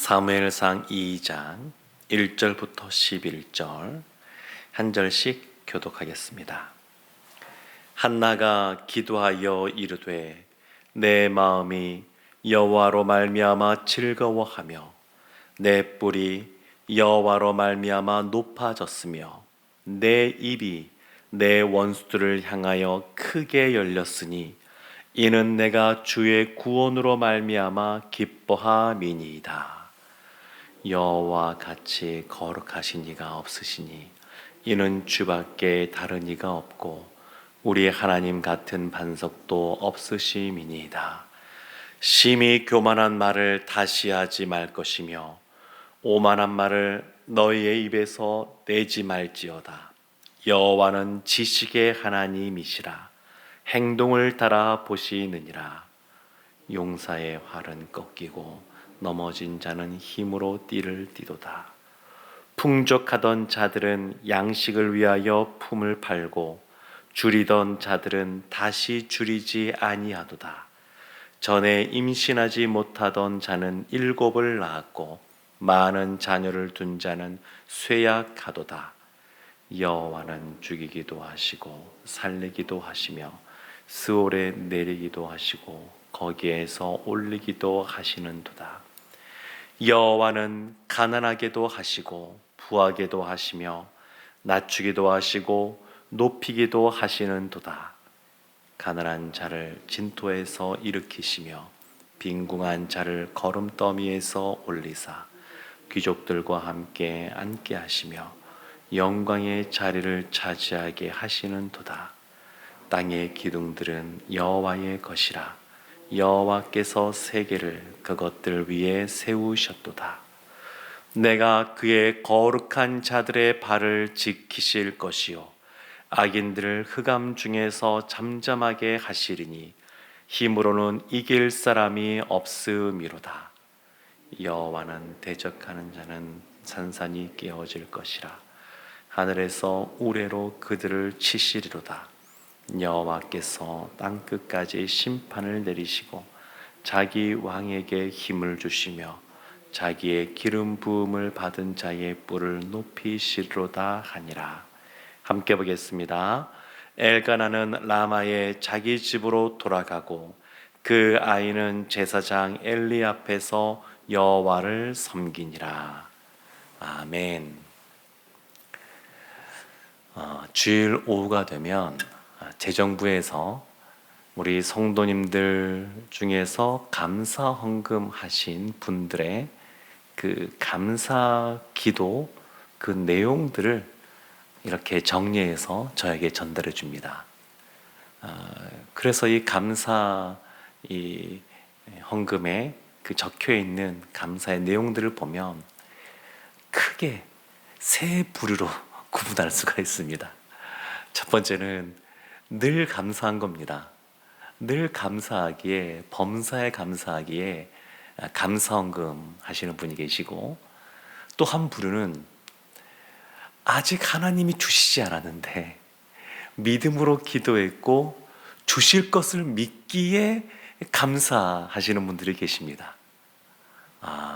사무엘상 2장 1절부터 11절 한 절씩 교독하겠습니다. 한나가 기도하여 이르되 내 마음이 여호와로 말미암아 즐거워하며 내 뿔이 여호와로 말미암아 높아졌으며 내 입이 내 원수들을 향하여 크게 열렸으니 이는 내가 주의 구원으로 말미암아 기뻐함이니이다. 여호와 같이 거룩하신 이가 없으시니 이는 주밖에 다른 이가 없고 우리 하나님 같은 반석도 없으심이니이다. 심히 교만한 말을 다시 하지 말 것이며 오만한 말을 너희의 입에서 내지 말지어다. 여호와는 지식의 하나님이시라. 행동을 따라 보시느니라. 용사의 활은 꺾이고 넘어진 자는 힘으로 띠를 띠도다. 풍족하던 자들은 양식을 위하여 품을 팔고 줄이던 자들은 다시 줄이지 아니하도다. 전에 임신하지 못하던 자는 7을 낳았고 많은 자녀를 둔 자는 쇠약하도다. 여호와는 죽이기도 하시고 살리기도 하시며 스올에 내리기도 하시고 거기에서 올리기도 하시는도다. 여호와는 가난하게도 하시고 부하게도 하시며 낮추기도 하시고 높이기도 하시는도다. 가난한 자를 진토에서 일으키시며 빈궁한 자를 거름더미에서 올리사 귀족들과 함께 앉게 하시며 영광의 자리를 차지하게 하시는도다. 땅의 기둥들은 여호와의 것이라. 여호와께서 세계를 그것들 위에 세우셨도다. 내가 그의 거룩한 자들의 발을 지키실 것이요 악인들을 흑암 중에서 잠잠하게 하시리니 힘으로는 이길 사람이 없음이로다. 여호와는 대적하는 자는 산산이 깨어질 것이라. 하늘에서 우레로 그들을 치시리로다. 여호와께서 땅끝까지 심판을 내리시고 자기 왕에게 힘을 주시며 자기의 기름 부음을 받은 자의 뿔을 높이시리로다 하니라. 함께 보겠습니다. 엘가나는 라마의 자기 집으로 돌아가고 그 아이는 제사장 엘리 앞에서 여호와를 섬기니라. 아멘. 주일 오후가 되면 재정부에서 우리 성도님들 중에서 감사 헌금 하신 분들의 그 감사 기도 그 내용들을 이렇게 정리해서 저에게 전달해 줍니다. 그래서 이 감사 이 헌금에 그 적혀 있는 감사의 내용들을 보면 크게 세 부류로 구분할 수가 있습니다. 첫 번째는 늘 감사한 겁니다. 늘 감사하기에, 범사에 감사하기에 감사헌금 하시는 분이 계시고, 또 한 부류는 아직 하나님이 주시지 않았는데 믿음으로 기도했고 주실 것을 믿기에 감사하시는 분들이 계십니다.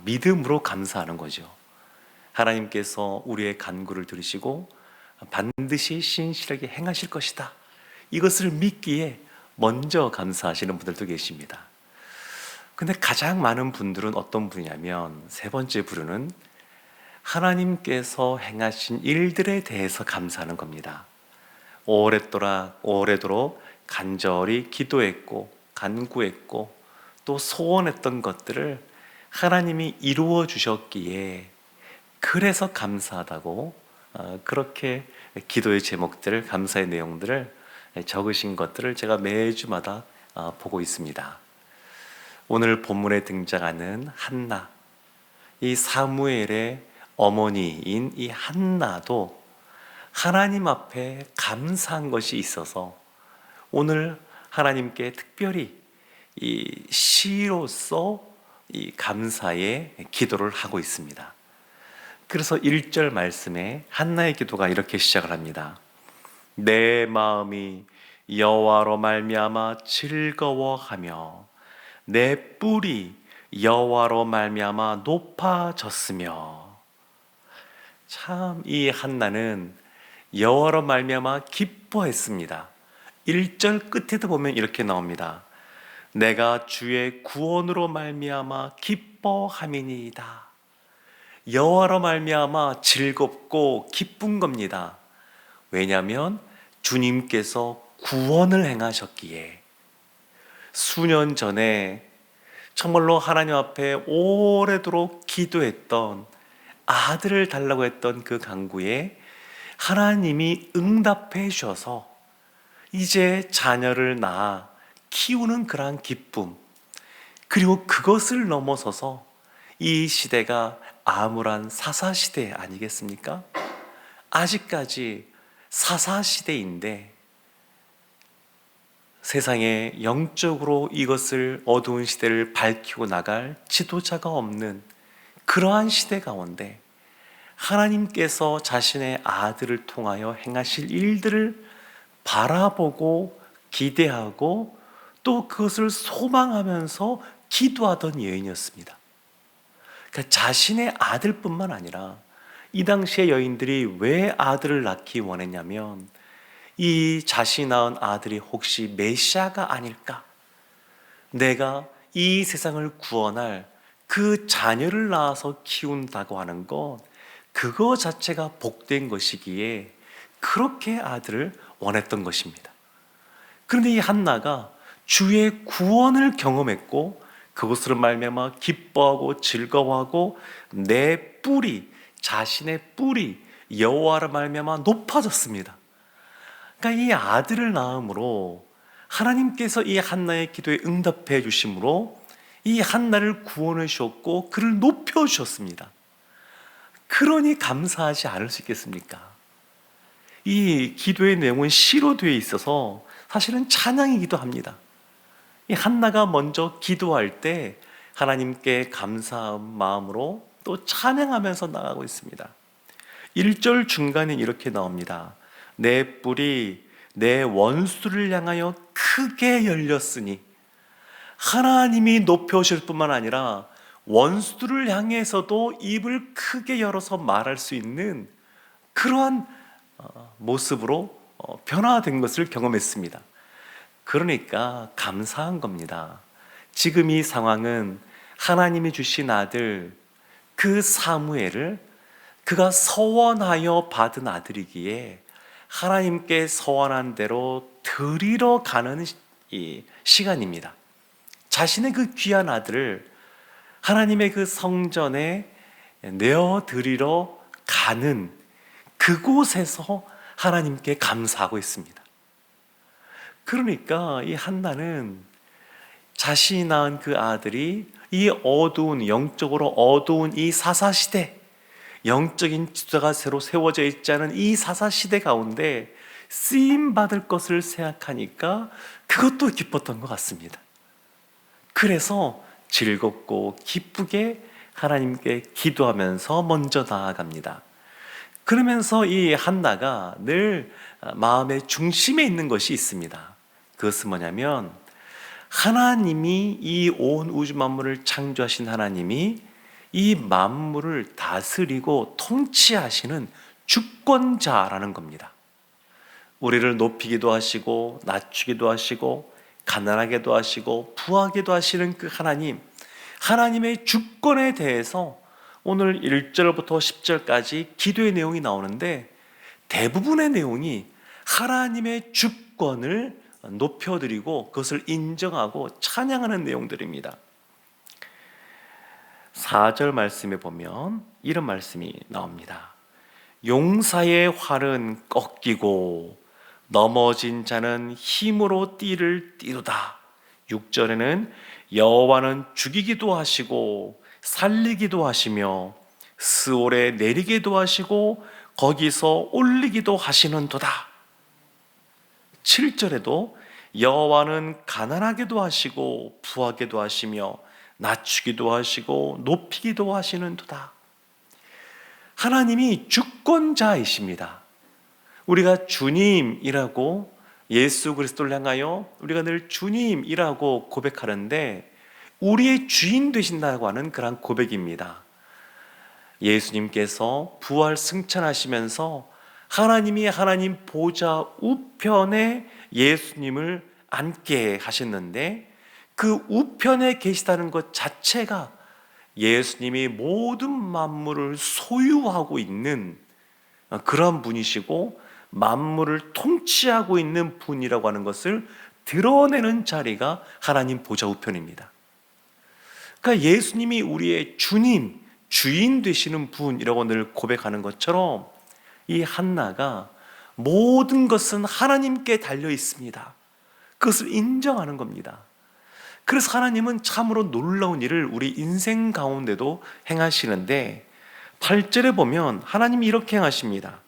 믿음으로 감사하는 거죠. 하나님께서 우리의 간구를 들으시고 반드시 신실하게 행하실 것이다. 이것을 믿기에 먼저 감사하시는 분들도 계십니다. 근데 가장 많은 분들은 어떤 분이냐면 세 번째 부류는 하나님께서 행하신 일들에 대해서 감사하는 겁니다. 오래도록 간절히 기도했고 간구했고 또 소원했던 것들을 하나님이 이루어 주셨기에 그래서 감사하다고 그렇게 기도의 제목들을, 감사의 내용들을 적으신 것들을 제가 매주마다 보고 있습니다. 오늘 본문에 등장하는 한나, 이 사무엘의 어머니인 이 한나도 하나님 앞에 감사한 것이 있어서 오늘 하나님께 특별히 이 시로서 이 감사의 기도를 하고 있습니다. 그래서 1절 말씀에 한나의 기도가 이렇게 시작을 합니다. 내 마음이 여호와로 말미암아 즐거워하며 내 뿔이 여호와로 말미암아 높아졌으며. 참 이 한나는 여호와로 말미암아 기뻐했습니다. 1절 끝에도 보면 이렇게 나옵니다. 내가 주의 구원으로 말미암아 기뻐함이니이다. 여호와로 말미암아 즐겁고 기쁜 겁니다. 왜냐하면 주님께서 구원을 행하셨기에. 수년 전에 정말로 하나님 앞에 오래도록 기도했던, 아들을 달라고 했던 그 간구에 하나님이 응답해 주셔서 이제 자녀를 낳아 키우는 그러한 기쁨, 그리고 그것을 넘어서서 이 시대가 암울한 사사시대 아니겠습니까? 아직까지 사사시대인데 세상에 영적으로 이것을, 어두운 시대를 밝히고 나갈 지도자가 없는 그러한 시대 가운데 하나님께서 자신의 아들을 통하여 행하실 일들을 바라보고 기대하고 또 그것을 소망하면서 기도하던 여인이었습니다. 그러니까 자신의 아들뿐만 아니라 이 당시의 여인들이 왜 아들을 낳기 원했냐면 이 자신이 낳은 아들이 혹시 메시아가 아닐까? 내가 이 세상을 구원할 그 자녀를 낳아서 키운다고 하는 것, 그거 자체가 복된 것이기에 그렇게 아들을 원했던 것입니다. 그런데 이 한나가 주의 구원을 경험했고 그것으로 말미암아 기뻐하고 즐거워하고 내 뿔이, 자신의 뿔이 여호와로 말미암아 높아졌습니다. 그러니까 이 아들을 낳음으로 하나님께서 이 한나의 기도에 응답해 주심으로 이 한나를 구원해 주셨고 그를 높여 주셨습니다. 그러니 감사하지 않을 수 있겠습니까? 이 기도의 내용은 시로 되어 있어서 사실은 찬양이기도 합니다. 이 한나가 먼저 기도할 때 하나님께 감사한 마음으로 또 찬양하면서 나가고 있습니다. 1절 중간에 이렇게 나옵니다. 내 뿔이 내 원수를 향하여 크게 열렸으니. 하나님이 높여주실 뿐만 아니라 원수들을 향해서도 입을 크게 열어서 말할 수 있는 그러한 모습으로 변화된 것을 경험했습니다. 그러니까 감사한 겁니다. 지금 이 상황은 하나님이 주신 아들 그 사무엘을 그가 서원하여 받은 아들이기에 하나님께 서원한 대로 드리러 가는 이 시간입니다. 자신의 그 귀한 아들을 하나님의 그 성전에 내어 드리러 가는 그곳에서 하나님께 감사하고 있습니다. 그러니까 이 한나는 자신이 낳은 그 아들이 이 어두운, 영적으로 어두운 이 사사시대, 영적인 지도자가 새로 세워져 있지 않은 이 사사시대 가운데 쓰임받을 것을 생각하니까 그것도 기뻤던 것 같습니다. 그래서 즐겁고 기쁘게 하나님께 기도하면서 먼저 나아갑니다. 그러면서 이 한나가 늘 마음의 중심에 있는 것이 있습니다. 그것은 뭐냐면 하나님이 이 온 우주 만물을 창조하신 하나님이 이 만물을 다스리고 통치하시는 주권자라는 겁니다. 우리를 높이기도 하시고 낮추기도 하시고 가난하게도 하시고 부하게도 하시는 그 하나님, 하나님의 주권에 대해서 오늘 1절부터 10절까지 기도의 내용이 나오는데 대부분의 내용이 하나님의 주권을 높여드리고 그것을 인정하고 찬양하는 내용들입니다. 4절 말씀에 보면 이런 말씀이 나옵니다. 용사의 활은 꺾이고 넘어진 자는 힘으로 띠를 띠도다. 6절에는 여호와는 죽이기도 하시고 살리기도 하시며 스올에 내리기도 하시고 거기서 올리기도 하시는도다. 7절에도 여호와는 가난하게도 하시고 부하게도 하시며 낮추기도 하시고 높이기도 하시는도다. 하나님이 주권자이십니다. 우리가 주님이라고 예수 그리스도를 향하여 우리가 늘 주님이라고 고백하는데 우리의 주인 되신다고 하는 그런 고백입니다. 예수님께서 부활 승천하시면서 하나님이 하나님 보좌 우편에 예수님을 앉게 하셨는데, 그 우편에 계시다는 것 자체가 예수님이 모든 만물을 소유하고 있는 그런 분이시고 만물을 통치하고 있는 분이라고 하는 것을 드러내는 자리가 하나님 보좌 우편입니다. 그러니까 예수님이 우리의 주님, 주인 되시는 분이라고 늘 고백하는 것처럼 이 한나가 모든 것은 하나님께 달려 있습니다. 그것을 인정하는 겁니다. 그래서 하나님은 참으로 놀라운 일을 우리 인생 가운데도 행하시는데, 8절에 보면 하나님이 이렇게 행하십니다.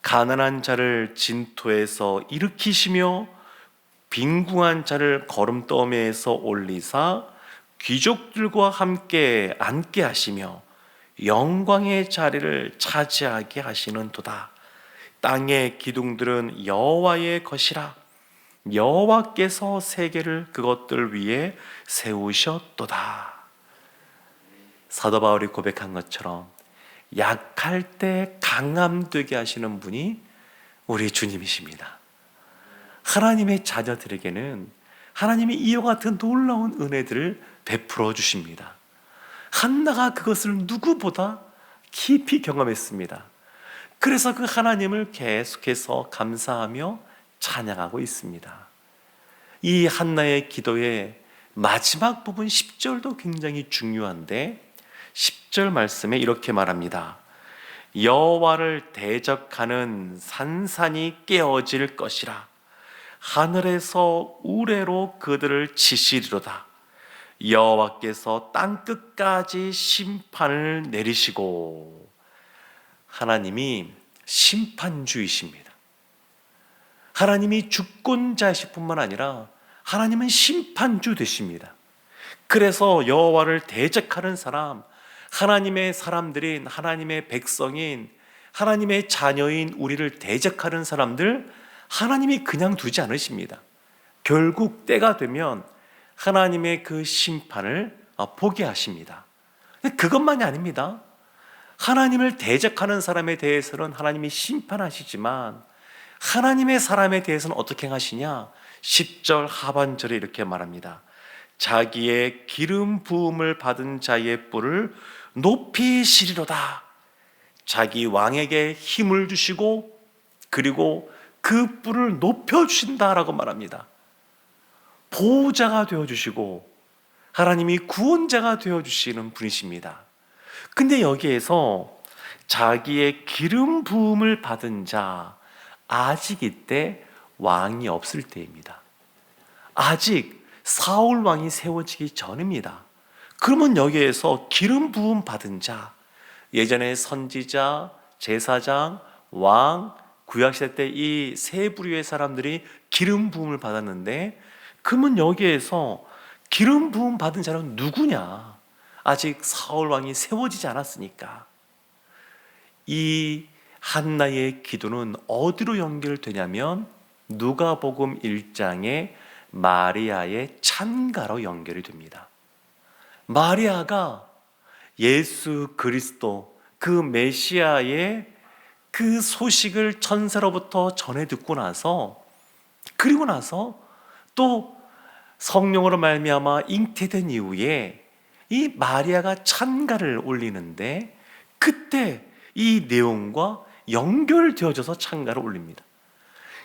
가난한 자를 진토에서 일으키시며 빈궁한 자를 거름더미에서 올리사 귀족들과 함께 앉게 하시며 영광의 자리를 차지하게 하시는도다. 땅의 기둥들은 여호와의 것이라. 여호와께서 세계를 그것들 위에 세우셨도다. 사도 바울이 고백한 것처럼 약할 때 강함되게 하시는 분이 우리 주님이십니다. 하나님의 자녀들에게는 하나님이 이와 같은 놀라운 은혜들을 베풀어 주십니다. 한나가 그것을 누구보다 깊이 경험했습니다. 그래서 그 하나님을 계속해서 감사하며 찬양하고 있습니다. 이 한나의 기도의 마지막 부분 10절도 굉장히 중요한데, 10절 말씀에 이렇게 말합니다. 여호와를 대적하는 산산이 깨어질 것이라. 하늘에서 우레로 그들을 치시리로다. 여호와께서 땅끝까지 심판을 내리시고. 하나님이 심판주이십니다. 하나님이 주권자이실 뿐만 아니라 하나님은 심판주 되십니다. 그래서 여호와를 대적하는 사람, 하나님의 사람들인, 하나님의 백성인, 하나님의 자녀인 우리를 대적하는 사람들, 하나님이 그냥 두지 않으십니다. 결국 때가 되면 하나님의 그 심판을 보게 하십니다. 그것만이 아닙니다. 하나님을 대적하는 사람에 대해서는 하나님이 심판하시지만 하나님의 사람에 대해서는 어떻게 하시냐? 10절 하반절에 이렇게 말합니다. 자기의 기름 부음을 받은 자의 뿔을 높이시리로다. 자기 왕에게 힘을 주시고 그리고 그 뿔을 높여주신다라고 말합니다. 보호자가 되어주시고 하나님이 구원자가 되어주시는 분이십니다. 근데 여기에서 자기의 기름 부음을 받은 자, 아직 이때 왕이 없을 때입니다. 아직 사울 왕이 세워지기 전입니다. 그러면 여기에서 기름 부음 받은 자, 예전에 선지자, 제사장, 왕, 구약시대 때 이 세 부류의 사람들이 기름 부음을 받았는데, 그러면 여기에서 기름 부음 받은 자는 누구냐? 아직 사울 왕이 세워지지 않았으니까. 이 한나의 기도는 어디로 연결되냐면 누가복음 1장에 마리아의 찬가로 연결이 됩니다. 마리아가 예수 그리스도, 그 메시아의 그 소식을 천사로부터 전해 듣고 나서, 그리고 나서 또 성령으로 말미암아 잉태된 이후에 이 마리아가 찬가를 올리는데, 그때 이 내용과 연결되어져서 찬가를 올립니다.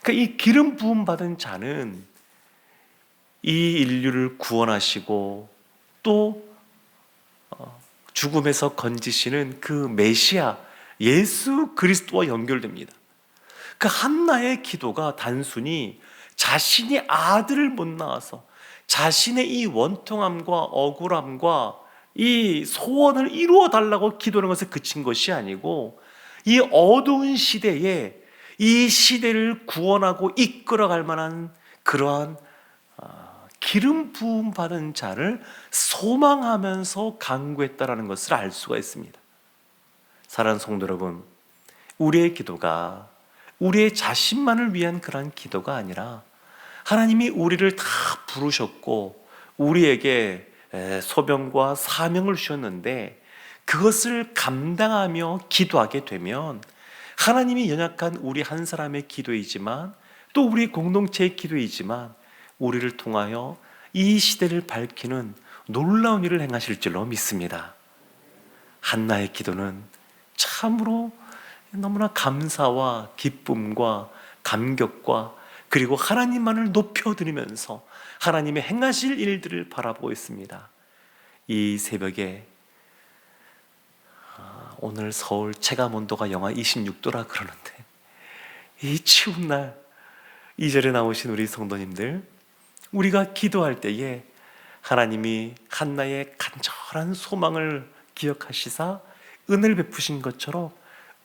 그러니까 이 기름 부음 받은 자는 이 인류를 구원하시고 또 죽음에서 건지시는 그 메시아 예수 그리스도와 연결됩니다. 그 한나의 기도가 단순히 자신이 아들을 못 낳아서 자신의 이 원통함과 억울함과 이 소원을 이루어 달라고 기도하는 것에 그친 것이 아니고, 이 어두운 시대에 이 시대를 구원하고 이끌어갈 만한 그러한 기름 부음 받은 자를 소망하면서 간구했다라는 것을 알 수가 있습니다. 사랑하는 성도 여러분, 우리의 기도가 우리의 자신만을 위한 그런 기도가 아니라 하나님이 우리를 다 부르셨고 우리에게 소명과 사명을 주셨는데 그것을 감당하며 기도하게 되면 하나님이 연약한 우리 한 사람의 기도이지만 또 우리 공동체의 기도이지만 우리를 통하여 이 시대를 밝히는 놀라운 일을 행하실 줄로 믿습니다. 한나의 기도는 참으로 너무나 감사와 기쁨과 감격과 그리고 하나님만을 높여드리면서 하나님의 행하실 일들을 바라보고 있습니다. 이 새벽에 오늘 서울 체감온도가 영하 26도라 그러는데 이 추운 날 2절에 나오신 우리 성도님들, 우리가 기도할 때에 하나님이 한나의 간절한 소망을 기억하시사 은혜를 베푸신 것처럼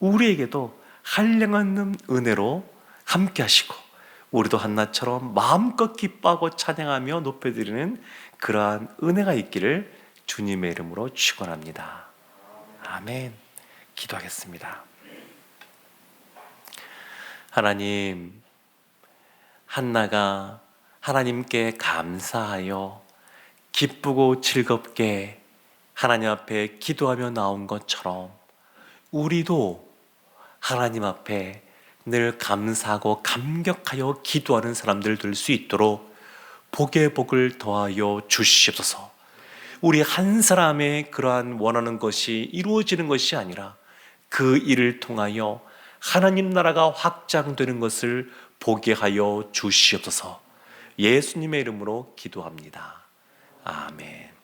우리에게도 한량없는 은혜로 함께 하시고 우리도 한나처럼 마음껏 기뻐하고 찬양하며 높여드리는 그러한 은혜가 있기를 주님의 이름으로 축원합니다. 아멘. 기도하겠습니다. 하나님, 한나가 하나님께 감사하여 기쁘고 즐겁게 하나님 앞에 기도하며 나온 것처럼 우리도 하나님 앞에 늘 감사하고 감격하여 기도하는 사람들 될 수 있도록 복의 복을 더하여 주시옵소서. 우리 한 사람의 그러한 원하는 것이 이루어지는 것이 아니라 그 일을 통하여 하나님 나라가 확장되는 것을 보게 하여 주시옵소서. 예수님의 이름으로 기도합니다. 아멘.